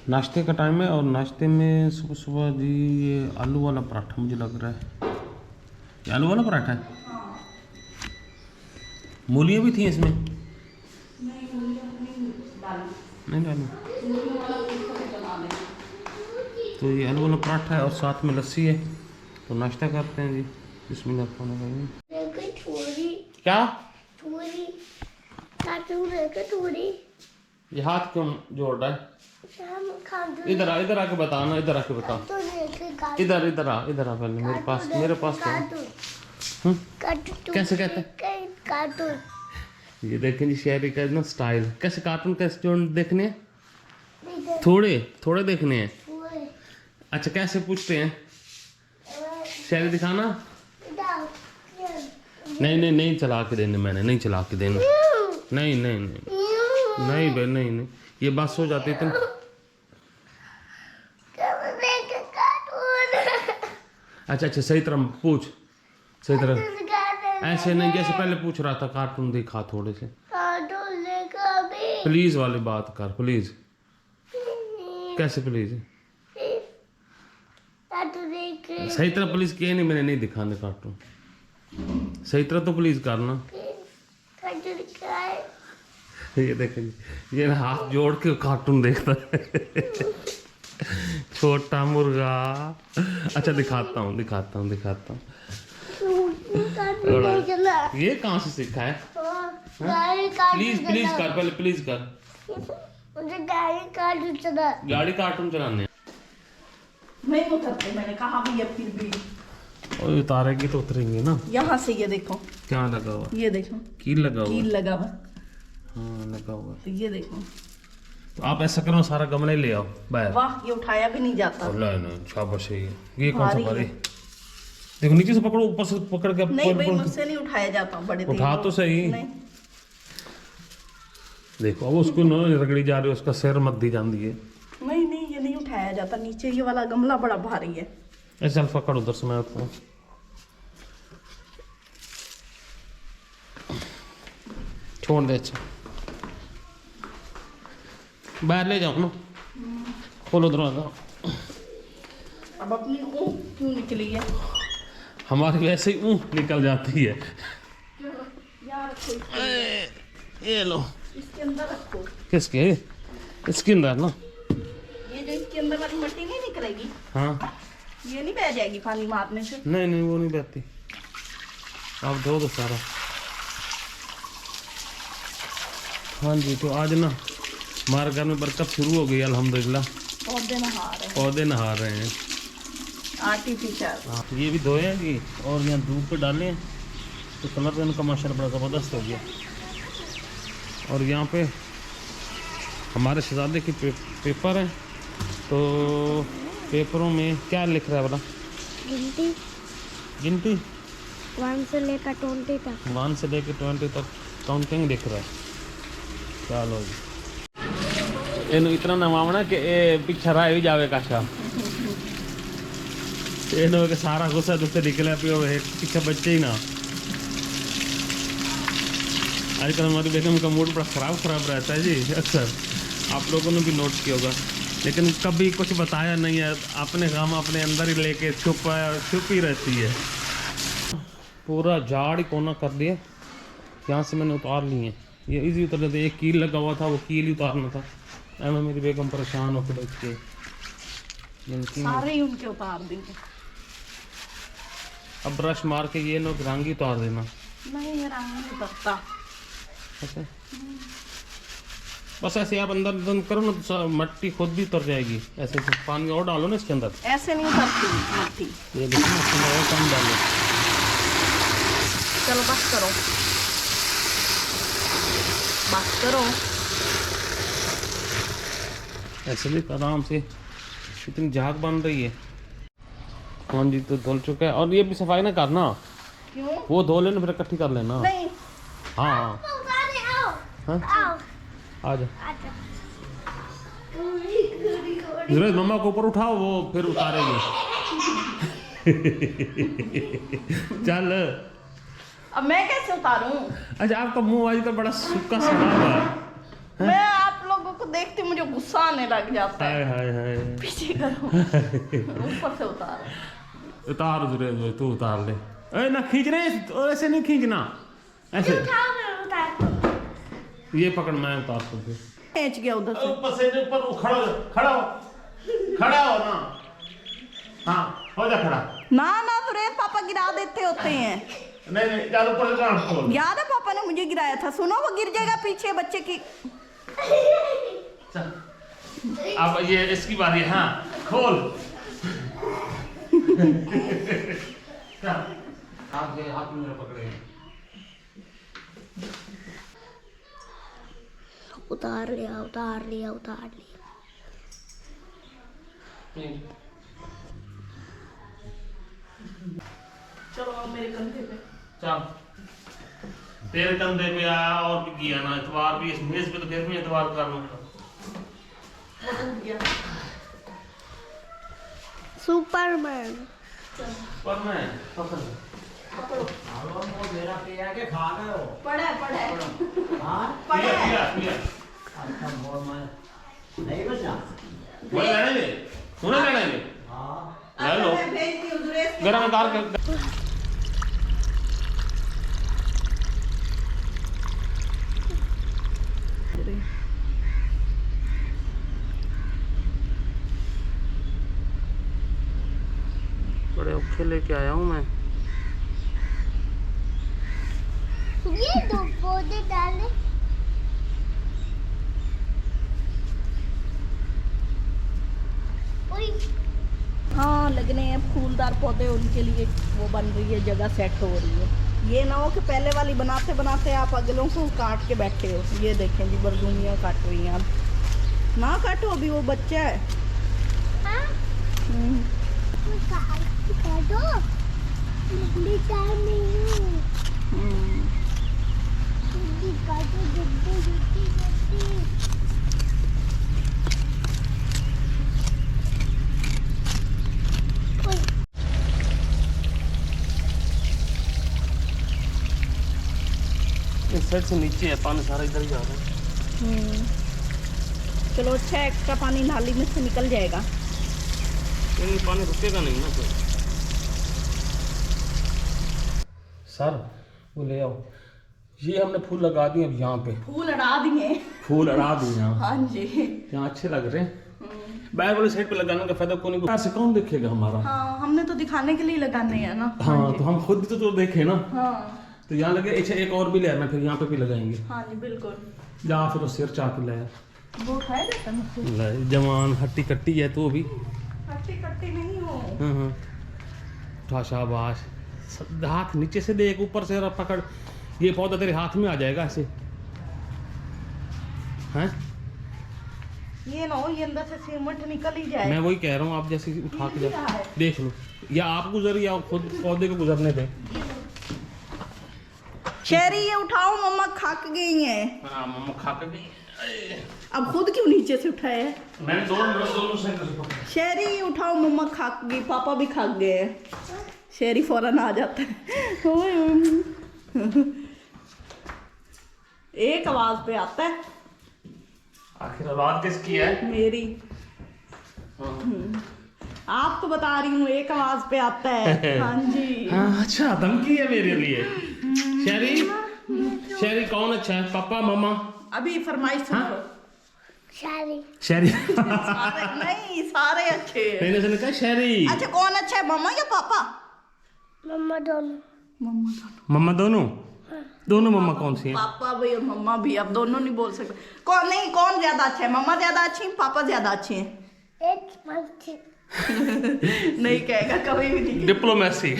नाश्ते का टाइम है और नाश्ते में सुबह सुबह जी ये आलू वाला पराठा मुझे लग रहा है। ये आलू वाला पराठा है। मूलियाँ भी थी इसमें? नहीं डालू। तो ये आलू वाला पराठा है और साथ में लस्सी है। तो नाश्ता करते हैं जी। बिस्मिल्लाह खाना खाएंगे। क्या ये हाथ क्यों जोड़ रहा है? इधर आके बताना, इधर आके बता। इधर आ पहले मेरे पास तो। कैसे कहते हैं? ये देखें जी शेरी का ना स्टाइल। कैसे कार्टून कैसे जो देखने हैं? थोड़े देखने हैं। अच्छा कैसे पूछते हैं? शेरी दिखाना। नहीं चला के देने, मैंने नहीं चला के देने। नहीं भाई नहीं ये बात हो जाती तुम। अच्छा सही तरह पूछ, सही तरह ऐसे नहीं जैसे पहले पूछ रहा था। कार्टून दिखा थोड़े से, प्लीज वाली बात कर प्लीज। कैसे प्लीज? सही तरह प्लीज किए नहीं मैंने, नहीं दिखाने कार्टून। सही तरह तो प्लीज करना। ये देखिए ये हाथ जोड़ के कार्टून देखता है। छोटा मुर्गा। अच्छा दिखाता हूँ। ये कहाँ से सीखा है? प्लीज कर पहले, प्लीज कर। मुझे गाड़ी कार्टून चलाने नहीं उतरते, मैंने कहा भैया फिर भी। और उतारेगी तो उतरेंगे ना। यहाँ से ये देखो क्या लगा हुआ? ये देखो कील लगा हुआ। हाँ लगा हुआ। तो ये देखो। तो आप ऐसा करो सारा गमला ही ले आओ बाहर। वाह ये उठाया भी नहीं जाता। नहीं शाबाश है ये कौन सा भारी? देखो नीचे से पकड़ो, ऊपर से पकड़ के। नहीं भाई मुझसे नहीं उठाया जाता। बड़े उठा तो सही। नहीं। देखो अब उसको रगड़ी जा रही है, उसका सिर मत दी जाती है। नहीं ये नहीं उठाया जाता। नीचे ये वाला गमला बड़ा भारी है। ऐसे चल पकड़ उधर से, मैं उठा छोड़ दे। अच्छा बाहर ले जाओ ना, खोलो दरवाजा। अब अपनी ऊँट क्यों निकली है? हमारी वैसे ही निकल जाती है। यार ये लो इसके अंदर रखो। किसके? इसके अंदर ना। ये जो इसके अंदर वाली मिट्टी नहीं निकलेगी? हाँ ये नहीं बह जाएगी पानी मारने से? नहीं वो नहीं बहती। आप धो दो सारा। हाँ जी तो आज ना हमारे घर में बरकत शुरू हो गई अल्हम्दुलिल्लाह। पौधे नहा रहे हैं आर्टिफिशियल। हाँ ये भी धोए हैं जी और यहाँ धूप पे डाले हैं तो कलर इनका माशाल्लाह बड़ा ज़बरदस्त हो गया। और यहाँ पे हमारे शहजादे के पेपर हैं। तो पेपरों में क्या लिख रहा है बोला? गिनती 1 से लेकर 20 तक। 1 से लेकर 20 तक काउंटिंग लिख रहा है। चलो जी एनु इतना नवावना कि पिछा रहा भी जावे काशा। एनु के सारा गुस्सा दुस्से निकले पियो पीछे बच्चे ही ना। आजकल हमारी बेगम का मूड बड़ा ख़राब रहता है जी अक्सर। आप लोगों ने भी नोट किया होगा, लेकिन कभी कुछ बताया नहीं है। अपने काम अपने अंदर ही लेके चुप ही रहती है। पूरा झाड़ ही कोना कर लिया। यहाँ से मैंने उतार लिए। ये इजी उतर जाते। एक कील लगा हुआ था, वो कील ही उतारना था। मैं मेरी बेगम परेशान होकर बैठ के सारे ही उनके उतार देंगे। अब ब्रश मार के ये लोग रंग ही उतार देना। नहीं ये रंग नहीं उतरता। ऐसे बस ऐसे आप अंदर बंद करो ना तो मट्टी खुद भी उतर जाएगी। ऐसे पानी और डालो ना इसके अंदर। ऐसे नहीं उतरती मट्टी। ये देखो ना इसके अंदर और पानी डालो। चलो बस करो। ऐसे भी आराम से इतनी झाग बन रही है। हाँ जी तो धुल चुका है। और ये भी सफाई ना करना। क्यों? वो धो लेना फिर इकट्ठी कर लेना। नहीं। हाँ आ जा। मम्मा को ऊपर उठाओ, वो फिर उतारेगी। चल अब मैं कैसे उतारूं? अच्छा आपका मुंह आजकल बड़ा सूखा सड़ा हुआ है। मैं आप लोगों को देखते मुझे गुस्सा आने लग जाता है। हाय हाय हाय। पीछे करो, ऊपर से उतार। उतार दे, तू उतार ले। अरे ना खींच रहे, और ऐसे नहीं खींचना, ऐसे ये पकड़, मैं उतार दूँ फिर। खींच गया उधर से। ऊपर से ऊपर खड़ा हो ना। हाँ हो जा खड़ा। ना ना सुरेश, पापा गिरा देते होते हैं। नहीं यार, ऊपर से खोल। याद है पापा ने मुझे गिराया था। सुनो वो गिर जाएगा पीछे बच्चे की। चल अब ये इसकी बारी है। हाँ खोल। हाथ में पकड़े। उतार लिया उतार लिया उतार लिया। चलो अब मेरे कंधे पे। चल तेरे कंधे पे आया और भी किया ना, इतवार भी इस मेज पे, तो फिर भी इतवार कर लूंगा। वो टूट गया। सुपरमैन। पर मैं पकड़ मेरा पिया के खा गए हो। पड़ा हाँ पिया अच्छा बोल, मैं नहीं बचा। वो लेने दे, उन्हें लेने दे। हाँ ले लो, मैं भेज दी सुरेश के। गरम दाल कर। बड़े औखे लेके आया हूँ मैं। ये दो पौधे डाले। हाँ लगने हैं फूलदार पौधे, उनके लिए वो बन रही है, जगह सेट हो रही है। ये ना हो कि पहले वाली बनाते बनाते आप अगलों को काट के बैठे हो। ये देखें जी, बरगुनियाँ काट रही हैं आप। ना काटो, अभी वो बच्चा है। हाँ? काटो। मैं टाइम नहीं हूँ। काटो जल्दी जल्दी जल्दी। इस साइड से नीचे है, पानी सारा इधर ही जा रहा है। चलो अच्छा, एक्स्ट्रा पानी नाली में से निकल जाएगा। लेकिन पानी रुकेगा नहीं ना फिर। सर वो ले आओ, ये हमने फूल लगा दिए अब यहाँ पे। फूल अड़ा दिए। फूल अड़ा दिए यहाँ। हाँ जी, यहाँ अच्छे लग रहे हैं। बैग वाली साइड पे लगाने का फायदा कौन नहीं, ऐसे कौन देखेगा हमारा। हाँ हमने तो दिखाने के लिए लगाने हैं ना। हाँ तो हम खुद भी तो देखे ना। हाँ तो यहाँ लगे। अच्छा एक और भी ले आना, फिर यहाँ पे भी लगाएंगे। हाँ जी बिल्कुल। जा फिर वो सिर चाक लाया। वो खाया जाता है। ले जवान हट्टी कट्टी है तू अभी। कट्टी कट्टी नहीं हो। हाँ शाबाश। हाथ नीचे से देख, ऊपर से पकड़, ये पौधा तेरे हाथ में आ जाएगा ऐसे। हैं ये ना हो ये अंदर से सीमेंट निकल ही जाए। मैं वही कह रहा हूँ, आप जैसे उठा के हिल रहा जा है। देख लो, या आप गुजर या खुद पौधे को गुजरने दे। शेरी ये उठाओ, मम्मा खाक गई है। हाँ मम्मा खा के गई। अब खुद क्यों नीचे से उठाए? मैंने दोनों साइड से पकड़ा। शेरी ये उठाओ, मम्मा खाक गई, पापा भी खाक गए हैं। शेरी फौरन आ जाता है। एक आवाज पे आता है। आखिर आवाज किसकी है? मेरी। आप तो बता रही हूँ, एक आवाज पे आता है। हाँ जी। हाँ अच्छा, धमकी है मेरे लिए। शेरी शेरी कौन अच्छा है, पापा मामा? अभी फरमाइश सुनो। शेरी सारे नहीं, सारे अच्छे हैं। मैंने सुना कहा शेरी। अच्छा कौन अच्छा है, मम्मा या पापा? मम्मा दोनों। मम्मा दोनों। मम्मा दोनों? दोनों मम्मा कौन सी है? पापा भी और मम्मा भी, अब दोनों नहीं बोल सकते। कौन नहीं, कौन ज्यादा अच्छा है? मम्मा ज्यादा अच्छी, पापा ज्यादा अच्छे हैं? एक मंथी। नहीं कहेगा कभी भी नहीं। डिप्लोमेसी।